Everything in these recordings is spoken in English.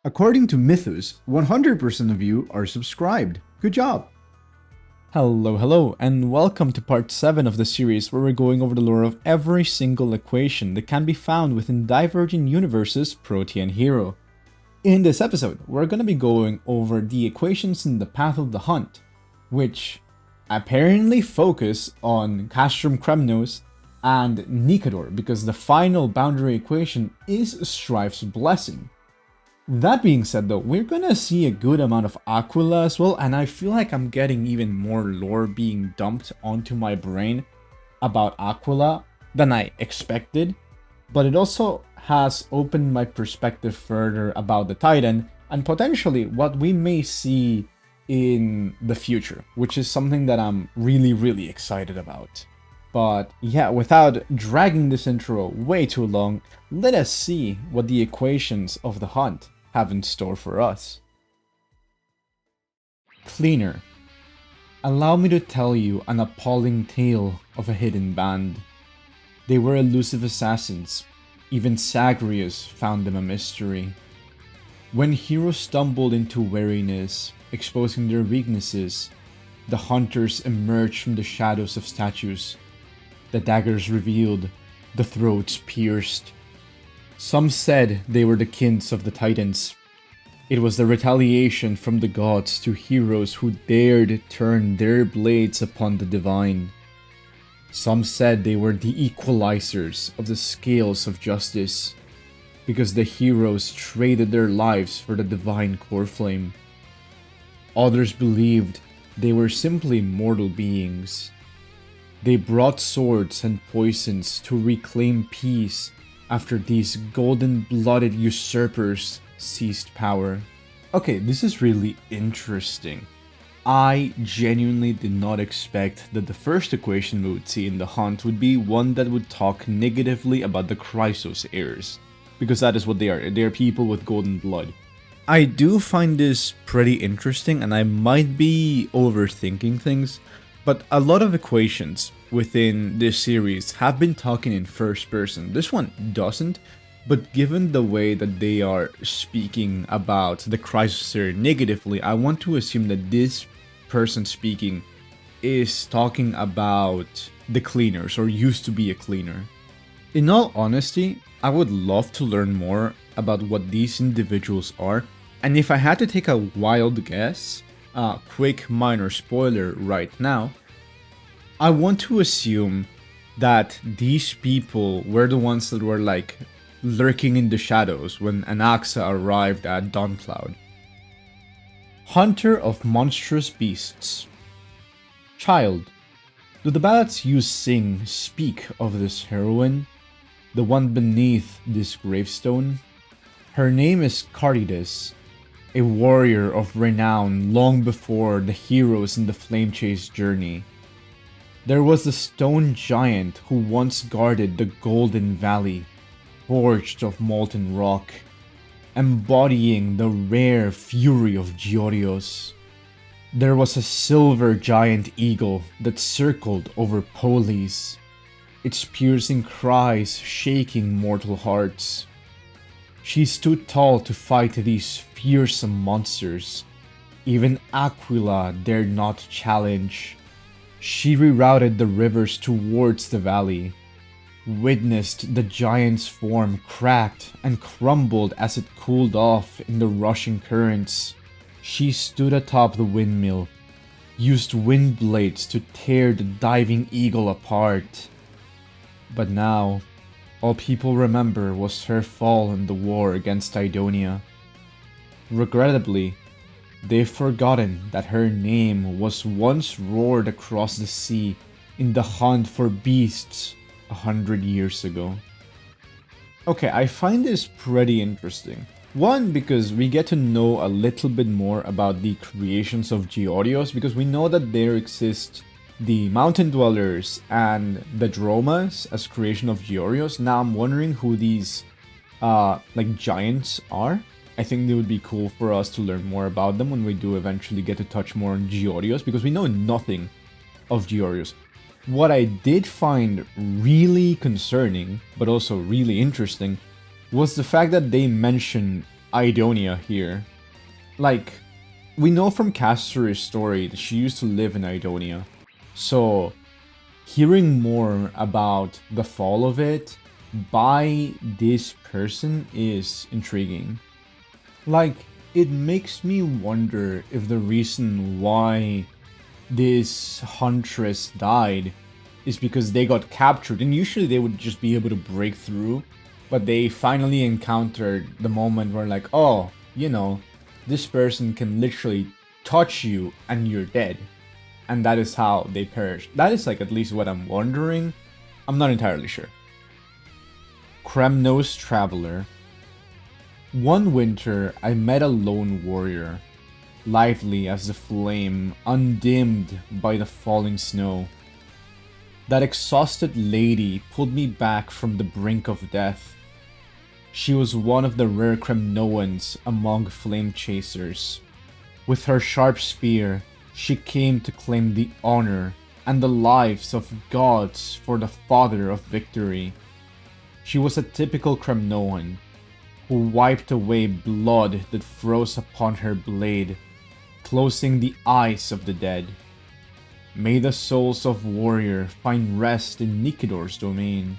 According to Mythos, 100% of you are subscribed. Good job! Hello, and welcome to part 7 of the series where we're going over the lore of every single equation that can be found within Divergent Universe's Protean Hero. In this episode, we're going to be going over the equations in the Path of the Hunt, which apparently focus on Castrum, Kremnos and Nikador, because the final boundary equation is Strife's Blessing. That being said though, we're gonna see a good amount of Aquila as well, and I feel like I'm getting even more lore being dumped onto my brain about Aquila than I expected, but it also has opened my perspective further about the Titan and potentially what we may see in the future, which is something that I'm really excited about. But yeah, without dragging this intro way too long, let us see what the equations of the hunt have in store for us. Cleaner. Allow me to tell you an appalling tale of a hidden band. They were elusive assassins. Even Zagreus found them a mystery. When heroes stumbled into weariness, exposing their weaknesses, the hunters emerged from the shadows of statues. The daggers revealed, the throats pierced. Some said they were the kins of the Titans. It was the retaliation from the gods to heroes who dared turn their blades upon the divine. Some said they were the equalizers of the scales of justice, because the heroes traded their lives for the divine core flame. Others believed they were simply mortal beings. They brought swords and poisons to reclaim peace after these golden-blooded usurpers seized power. Okay, this is really interesting. I genuinely did not expect that the first equation we would see in the hunt would be one that would talk negatively about the Chrysos heirs, because that is what they are. They are people with golden blood. I do find this pretty interesting, and I might be overthinking things, but a lot of equations within this series have been talking in first person. This one doesn't, but given the way that they are speaking about the Chrysos heir negatively, I want to assume that this person speaking is talking about the cleaners, or used to be a cleaner. In all honesty, I would love to learn more about what these individuals are, and if I had to take a wild guess, quick minor spoiler right now, I want to assume that these people were the ones that were like lurking in the shadows when Anaxa arrived at Dawncloud. Hunter of monstrous beasts. Child. Do the ballads you sing speak of this heroine? The one beneath this gravestone? Her name is Carides, a warrior of renown long before the heroes in the Flame Chase journey. There was a stone giant who once guarded the Golden Valley, forged of molten rock, embodying the rare fury of Georios. There was a silver giant eagle that circled over Polis, its piercing cries shaking mortal hearts. She stood tall to fight these fearsome monsters. Even Aquila dared not challenge. She rerouted the rivers towards the valley, witnessed the giant's form cracked and crumbled as it cooled off in the rushing currents. She stood atop the windmill, used wind blades to tear the diving eagle apart. But now, all people remember was her fall in the war against Idonia. Regrettably, they've forgotten that her name was once roared across the sea in the hunt for beasts 100 years ago. Okay, I find this pretty interesting. One, because we get to know a little bit more about the creations of Georios, because we know that there exist the Mountain Dwellers and the Dromas as creation of Georios. Now I'm wondering who these giants are. I think it would be cool for us to learn more about them when we do eventually get to touch more on Georios, because we know nothing of Georios. What I did find really concerning, but also really interesting, was the fact that they mentioned Idonia here. Like, we know from Castorice's story that she used to live in Idonia. So, hearing more about the fall of it by this person is intriguing. Like, it makes me wonder if the reason why this huntress died is because they got captured, and usually they would just be able to break through, but they finally encountered the moment where like, oh, you know, this person can literally touch you and you're dead. And that is how they perished. That is like at least what I'm wondering. I'm not entirely sure. Kremnos Traveler. One winter, I met a lone warrior, lively as the flame, undimmed by the falling snow. That exhausted lady pulled me back from the brink of death. She was one of the rare Kremnoans among flame chasers. With her sharp spear, she came to claim the honor and the lives of gods for the father of victory. She was a typical Kremnoan, who wiped away blood that froze upon her blade, closing the eyes of the dead. May the souls of warrior find rest in Nikador's domain.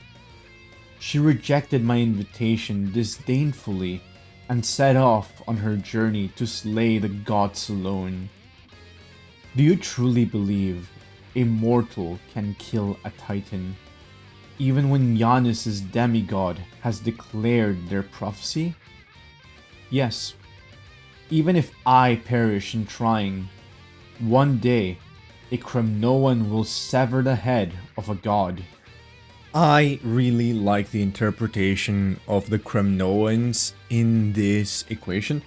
She rejected my invitation disdainfully and set off on her journey to slay the gods alone. Do you truly believe a mortal can kill a titan, even when Giannis's demigod has declared their prophecy? Yes, even if I perish in trying, one day a Kremnoan will sever the head of a god. I really like the interpretation of the Kremnoans in this equation.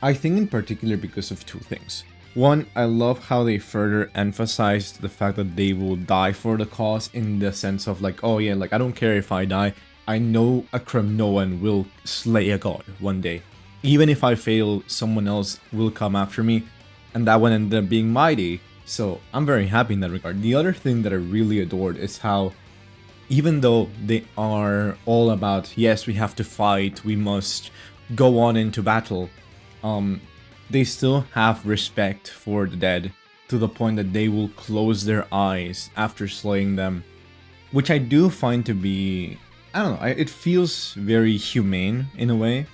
I think in particular because of two things. One, I love how they further emphasized the fact that they will die for the cause, in the sense of like, oh yeah, like I don't care if I die, I know a Kremnoan will slay a god one day. Even if I fail, someone else will come after me, and that one ended up being my day. So I'm very happy in that regard. The other thing that I really adored is how, even though they are all about, yes, we have to fight, we must go on into battle, they still have respect for the dead, to the point that they will close their eyes after slaying them, which I do find to be, I don't know, it feels very humane in a way.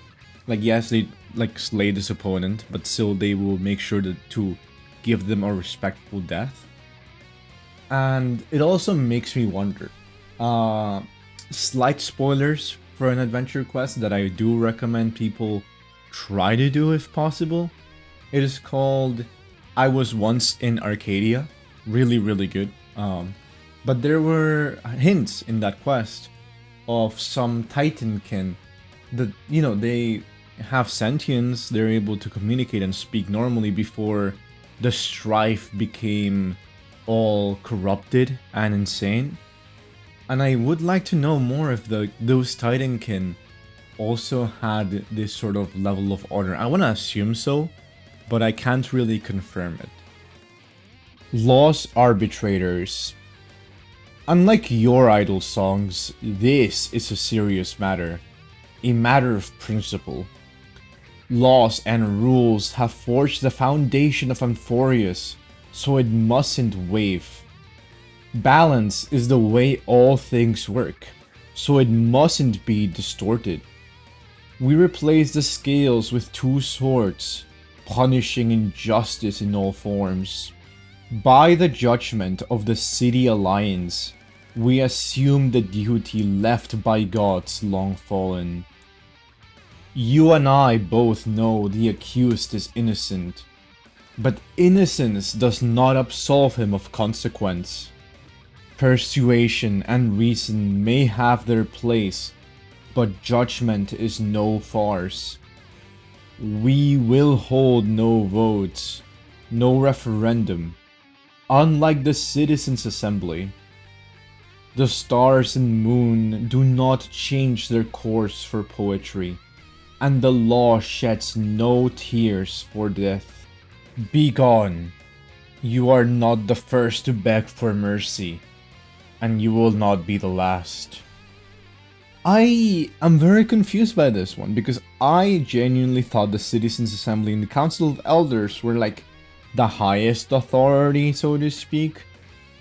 Like, yes, they like slay this opponent, but still they will make sure to give them a respectful death. And it also makes me wonder, slight spoilers for an adventure quest that I do recommend people try to do if possible. It is called I Was Once in Arcadia. Really, really good. But there were hints in that quest of some Titankin that, you know, they have sentience, they're able to communicate and speak normally before the Strife became all corrupted and insane. And I would like to know more if those Titankin also had this sort of level of honor. I want to assume so, but I can't really confirm it. Lost Arbitrators. Unlike your idol songs, this is a serious matter. A matter of principle. Laws and rules have forged the foundation of Amphorius, so it mustn't wave. Balance is the way all things work, so it mustn't be distorted. We replace the scales with two swords, punishing injustice in all forms. By the judgment of the City Alliance, we assume the duty left by gods long fallen. You and I both know the accused is innocent, but innocence does not absolve him of consequence. Persuasion and reason may have their place, but judgment is no farce. We will hold no votes, no referendum, unlike the Citizens' Assembly. The stars and moon do not change their course for poetry, and the law sheds no tears for death. Begone! You are not the first to beg for mercy, and you will not be the last. I am very confused by this one because I genuinely thought the Citizens Assembly and the Council of Elders were like the highest authority, so to speak.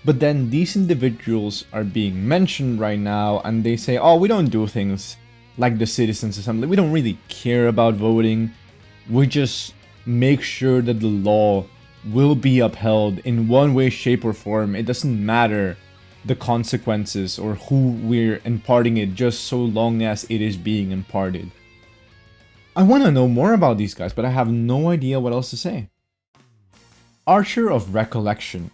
But then these individuals are being mentioned right now and they say, oh, we don't do things like the Citizens Assembly. We don't really care about voting. We just make sure that the law will be upheld in one way, shape, or form. It doesn't matter the consequences or who we're imparting it, just so long as it is being imparted. I want to know more about these guys, but I have no idea what else to say. Archer of Recollection.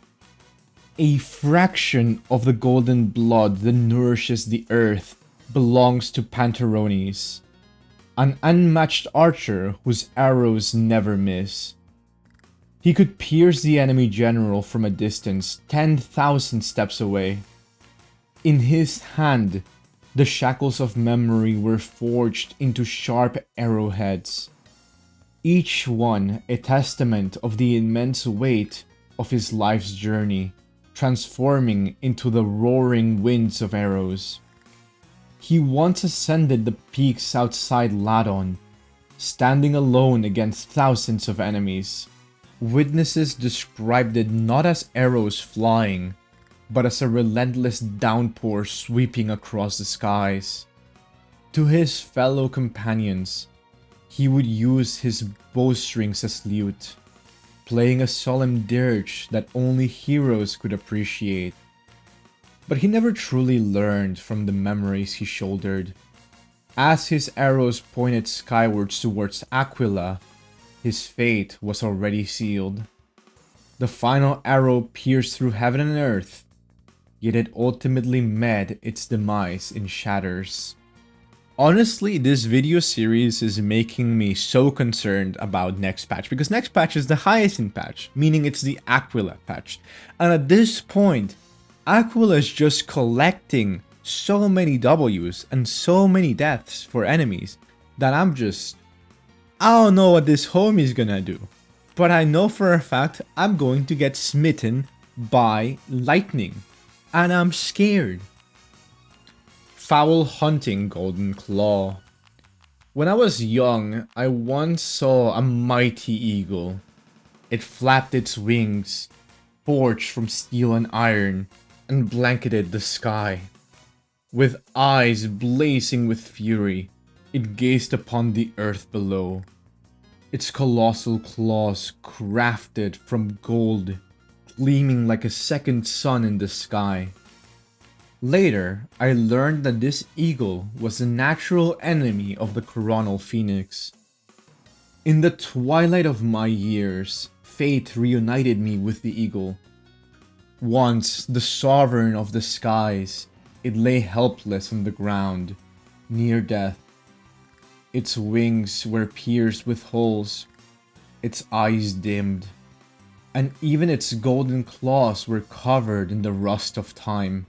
A fraction of the golden blood that nourishes the earth belongs to Panterones, an unmatched archer whose arrows never miss. He could pierce the enemy general from a distance 10,000 steps away. In his hand, the shackles of memory were forged into sharp arrowheads, each one a testament of the immense weight of his life's journey, transforming into the roaring winds of arrows. He once ascended the peaks outside Ladon, standing alone against thousands of enemies. Witnesses described it not as arrows flying, but as a relentless downpour sweeping across the skies. To his fellow companions, he would use his bowstrings as lute, playing a solemn dirge that only heroes could appreciate. But he never truly learned from the memories he shouldered. As his arrows pointed skywards towards Aquila, his fate was already sealed. The final arrow pierced through heaven and earth, yet it ultimately met its demise in shatters. Honestly, this video series is making me so concerned about next patch, because next patch is the Hyacine patch, meaning it's the Aquila patch. And at this point, Aquila is just collecting so many W's and so many deaths for enemies that I don't know what this homie's gonna do. But I know for a fact I'm going to get smitten by lightning. And I'm scared. Fowl-Hunting Golden Claw. When I was young, I once saw a mighty eagle. It flapped its wings, forged from steel and iron, and blanketed the sky. With eyes blazing with fury, it gazed upon the earth below. Its colossal claws crafted from gold, gleaming like a second sun in the sky. Later, I learned that this eagle was a natural enemy of the coronal phoenix. In the twilight of my years, fate reunited me with the eagle. Once the sovereign of the skies, it lay helpless on the ground, near death. Its wings were pierced with holes, its eyes dimmed, and even its golden claws were covered in the rust of time.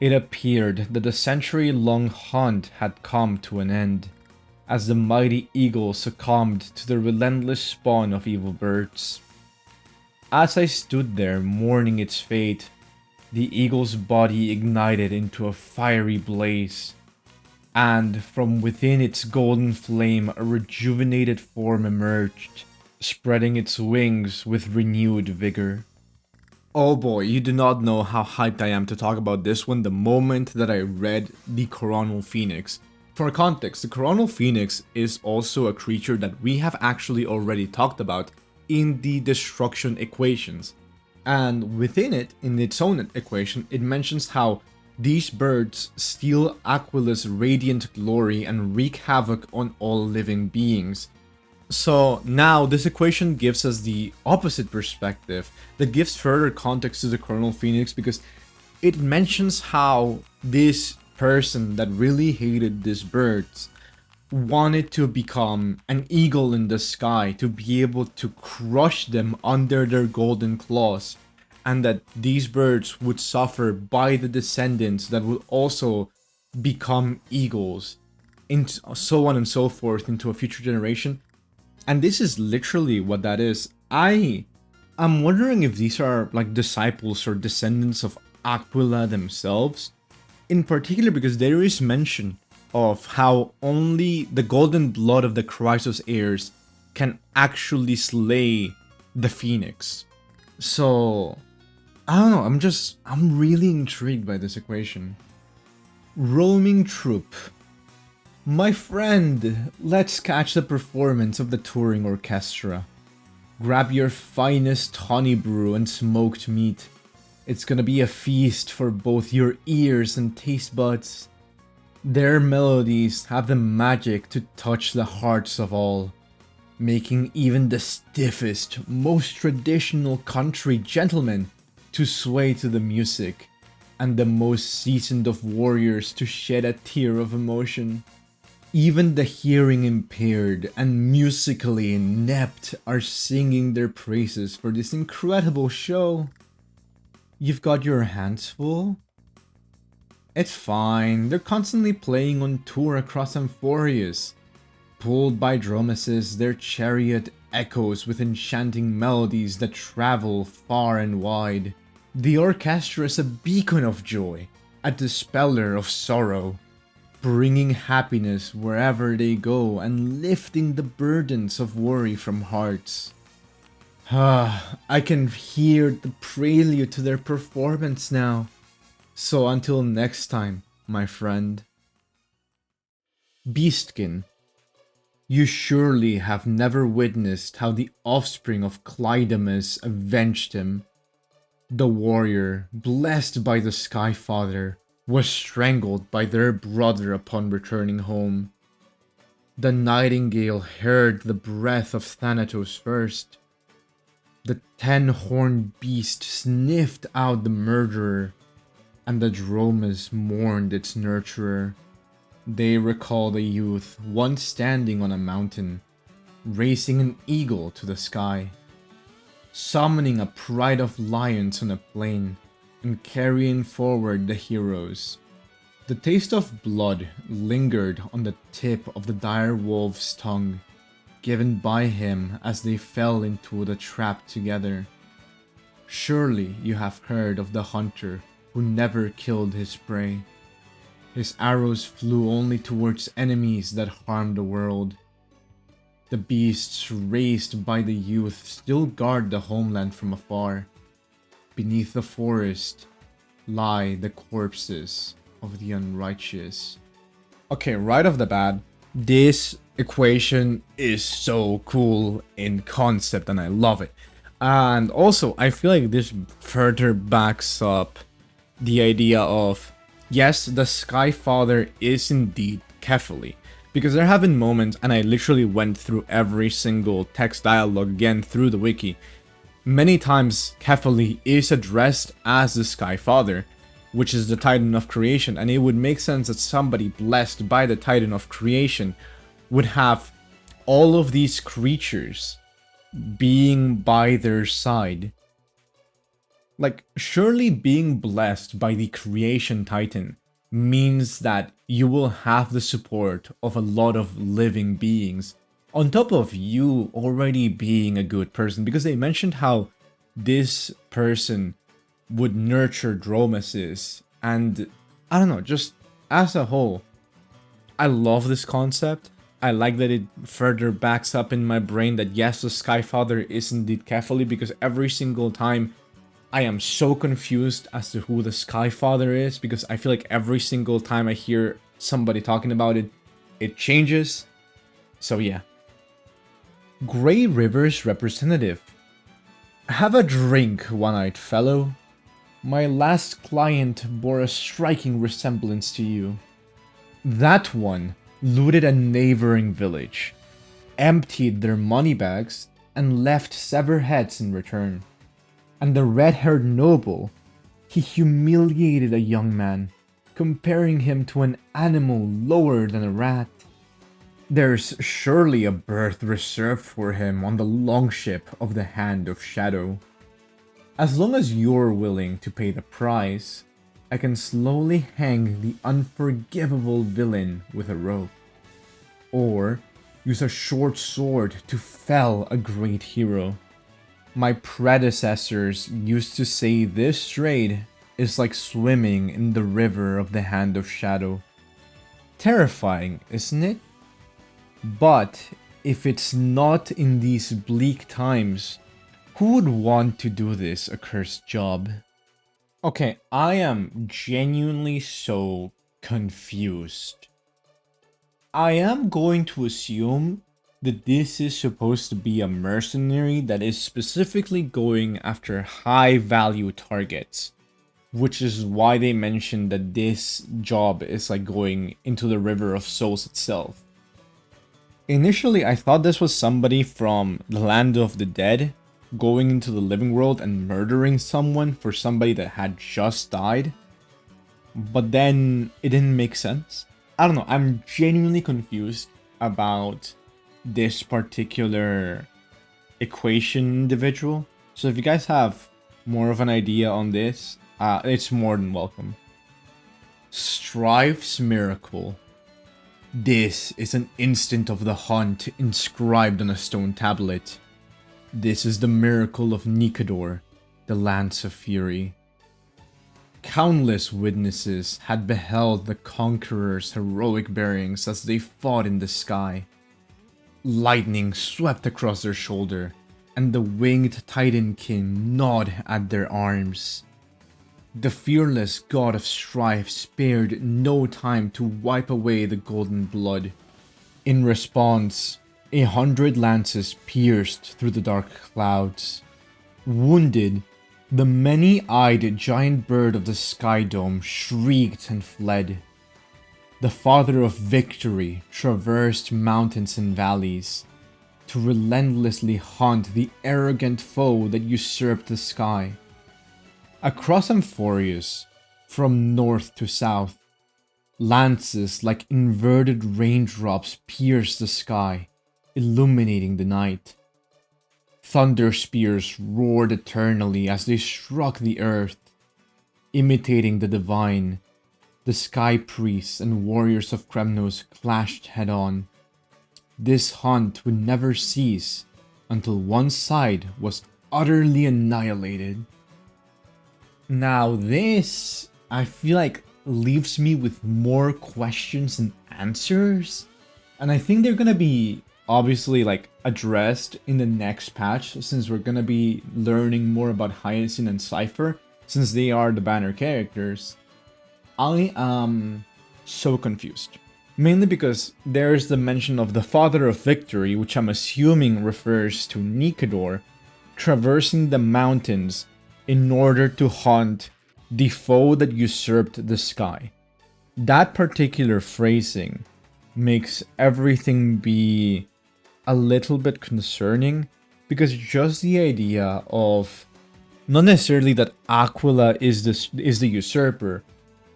It appeared that the century-long hunt had come to an end, as the mighty eagle succumbed to the relentless spawn of evil birds. As I stood there mourning its fate, the eagle's body ignited into a fiery blaze, and from within its golden flame a rejuvenated form emerged, spreading its wings with renewed vigor. Oh boy, you do not know how hyped I am to talk about this one the moment that I read the Coronal Phoenix. For context, the Coronal Phoenix is also a creature that we have actually already talked about in the Destruction Equations. And within it, in its own equation, it mentions how these birds steal Aquila's radiant glory and wreak havoc on all living beings. So now this equation gives us the opposite perspective that gives further context to the Coronal Phoenix, because it mentions how this person that really hated these birds wanted to become an eagle in the sky, to be able to crush them under their golden claws, and that these birds would suffer by the descendants that would also become eagles, and so on and so forth into a future generation. And this is literally what that is. I'm wondering if these are like disciples or descendants of Aquila themselves, in particular because there is mention of how only the golden blood of the Chrysos heirs can actually slay the Phoenix. So, I don't know, I'm really intrigued by this equation. Roaming Troupe. My friend, let's catch the performance of the touring orchestra. Grab your finest honey brew and smoked meat. It's gonna be a feast for both your ears and taste buds. Their melodies have the magic to touch the hearts of all, making even the stiffest, most traditional country gentlemen to sway to the music, and the most seasoned of warriors to shed a tear of emotion. Even the hearing impaired and musically inept are singing their praises for this incredible show. You've got your hands full? It's fine, they're constantly playing on tour across Amphorius. Pulled by dromeses, their chariot echoes with enchanting melodies that travel far and wide. The orchestra is a beacon of joy, a dispeller of sorrow, bringing happiness wherever they go and lifting the burdens of worry from hearts. I can hear the prelude to their performance now. So until next time, my friend. Beastkin. You surely have never witnessed how the offspring of Clydemus avenged him. The warrior, blessed by the Sky Father, was strangled by their brother upon returning home. The nightingale heard the breath of Thanatos first. The 10-horned beast sniffed out the murderer, and the dromes mourned its nurturer. They recall a youth once standing on a mountain, racing an eagle to the sky, summoning a pride of lions on a plain, and carrying forward the heroes. The taste of blood lingered on the tip of the dire wolf's tongue, given by him as they fell into the trap together. Surely you have heard of the hunter who never killed his prey. His arrows flew only towards enemies that harmed the world. The beasts raised by the youth still guard the homeland from afar. Beneath the forest lie the corpses of the unrighteous. Okay, right off the bat, this equation is so cool in concept and I love it. And also, I feel like this further backs up the idea of, yes, the Sky Father is indeed Kefali. Because there have been moments, and I literally went through every single text dialogue again through the wiki. Many times, Kefali is addressed as the Sky Father, which is the Titan of Creation, and it would make sense that somebody blessed by the Titan of Creation would have all of these creatures being by their side. Like, surely being blessed by the Creation Titan means that you will have the support of a lot of living beings, on top of you already being a good person, because they mentioned how this person would nurture dromeses, and I don't know, just as a whole, I love this concept. I like that it further backs up in my brain that yes, the Sky Father is indeed Kefali, because every single time I am so confused as to who the Sky Father is, because I feel like every single time I hear somebody talking about it, it changes. So yeah. Grey River's Representative. Have a drink, one-eyed fellow. My last client bore a striking resemblance to you. That one looted a neighboring village, emptied their money bags, and left severed heads in return. And the red-haired noble, he humiliated a young man, comparing him to an animal lower than a rat. There's surely a berth reserved for him on the longship of the Hand of Shadow. As long as you're willing to pay the price, I can slowly hang the unforgivable villain with a rope. Or use a short sword to fell a great hero. My predecessors used to say this trade is like swimming in the river of the Hand of Shadow. Terrifying, isn't it? But if it's not in these bleak times, who would want to do this accursed job? Okay, I am genuinely so confused. I am going to assume that this is supposed to be a mercenary that is specifically going after high value targets, which is why they mentioned that this job is like going into the River of Souls itself. Initially, I thought this was somebody from the Land of the Dead going into the living world and murdering someone for somebody that had just died. But then it didn't make sense. I don't know, I'm genuinely confused about this particular equation individual. So if you guys have more of an idea on this, it's more than welcome. Strife's Miracle. This is an instant of the hunt inscribed on a stone tablet. This is the miracle of Nikador, the Lance of Fury. Countless witnesses had beheld the conqueror's heroic bearings as they fought in the sky. Lightning swept across their shoulder, and the winged titankin gnawed at their arms. The fearless god of strife spared no time to wipe away the golden blood. In response, 100 lances pierced through the dark clouds. Wounded, the many-eyed giant bird of the Sky Dome shrieked and fled. The Father of Victory traversed mountains and valleys to relentlessly hunt the arrogant foe that usurped the sky. Across Amphorius, from north to south, lances like inverted raindrops pierced the sky, illuminating the night. Thunder spears roared eternally as they struck the earth. Imitating the divine, the sky priests and warriors of Kremnos clashed head-on. This hunt would never cease until one side was utterly annihilated. Now this, I feel like, leaves me with more questions than answers. And I think they're gonna be obviously like addressed in the next patch, since we're gonna be learning more about Hyacine and Cypher, since they are the banner characters. I am so confused. Mainly because there's the mention of the Father of Victory, which I'm assuming refers to Nikador, traversing the mountains in order to hunt the foe that usurped the sky. That particular phrasing makes everything be a little bit concerning, because just the idea of not necessarily that Aquila is the usurper,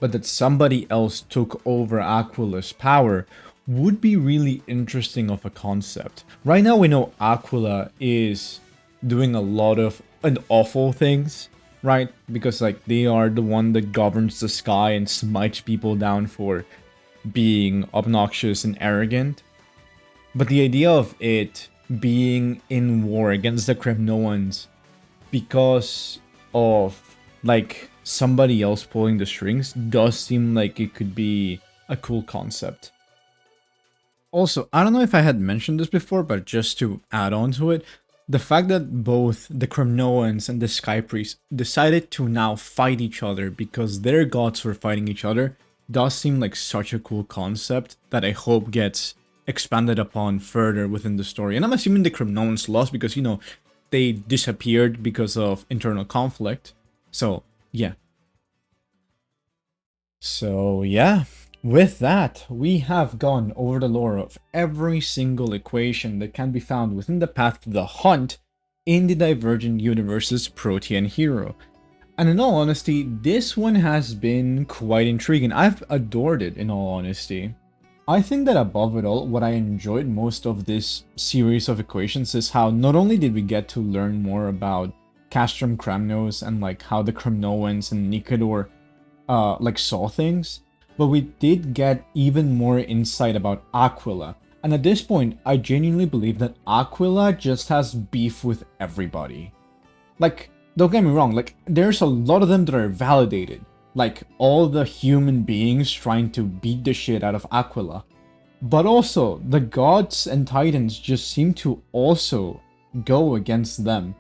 but that somebody else took over Aquila's power would be really interesting of a concept. Right now we know Aquila is doing a lot of awful things, right? Because like they are the one that governs the sky and smites people down for being obnoxious and arrogant. But the idea of it being in war against the Kremnoans because of like somebody else pulling the strings does seem like it could be a cool concept. Also, I don't know if I had mentioned this before, but just to add on to it, the fact that both the Kremnoans and the Sky Priests decided to now fight each other because their gods were fighting each other does seem like such a cool concept that I hope gets expanded upon further within the story. And I'm assuming the Kremnoans lost because, you know, they disappeared because of internal conflict. So, yeah. With that, we have gone over the lore of every single equation that can be found within the path to the hunt in the Divergent universe's Protean hero. And in all honesty, this one has been quite intriguing. I've adored it, in all honesty. I think that above it all, what I enjoyed most of this series of equations is how not only did we get to learn more about Castrum Kremnos and like how the Kremnoans and Nikador like saw things, but we did get even more insight about Aquila. And at this point, I genuinely believe that Aquila just has beef with everybody. Like, don't get me wrong, like, there's a lot of them that are validated. like all the human beings trying to beat the shit out of Aquila. But also, the gods and titans just seem to also go against them.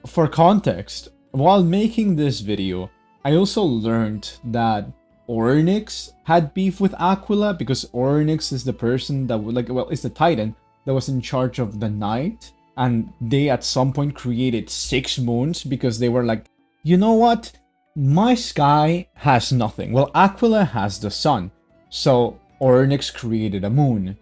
For context, while making this video, I also learned that Ornyx had beef with Aquila because Ornyx is the person that would is the titan that was in charge of the night, and they at some point created 6 moons because they were like, you know what? My sky has nothing. Well, Aquila has the sun, so Ornyx created a moon.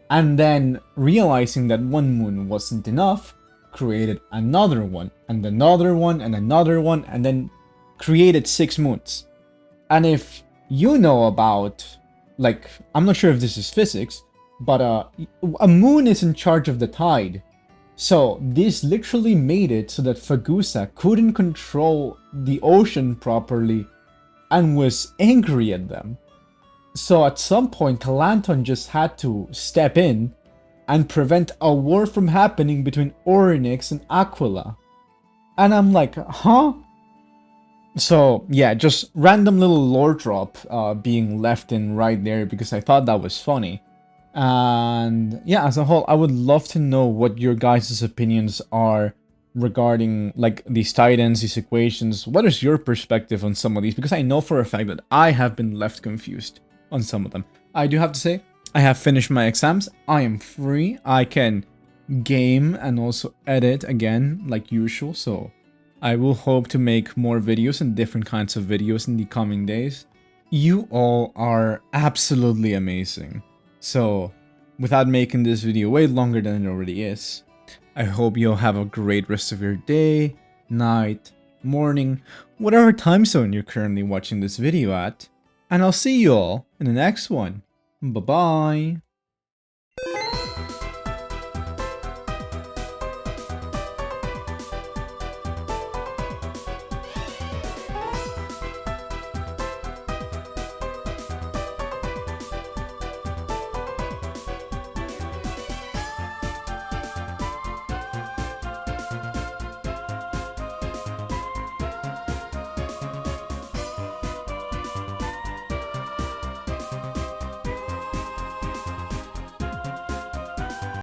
And then, realizing that one moon wasn't enough, created another one, and another one, and another one, and then created 6 moons. And if you know about, like, I'm not sure if this is physics, but a moon is in charge of the tide. So this literally made it so that Fagusa couldn't control the ocean properly and was angry at them. So at some point, Talanton just had to step in and prevent a war from happening between Ornyx and Aquila. And I'm like, huh? So yeah, just random little lore drop being left in right there because I thought that was funny. And yeah, as a whole, I would love to know what your guys' opinions are regarding like these titans, these equations. What is your perspective on some of these? Because I know for a fact that I have been left confused on some of them. I do have to say, I have finished my exams. I am free. I can game and also edit again like usual. So I will hope to make more videos and different kinds of videos in the coming days. You all are absolutely amazing. So without making this video way longer than it already is, I hope you'll have a great rest of your day, night, morning, whatever time zone you're currently watching this video at. And I'll see you all in the next one. Bye-bye.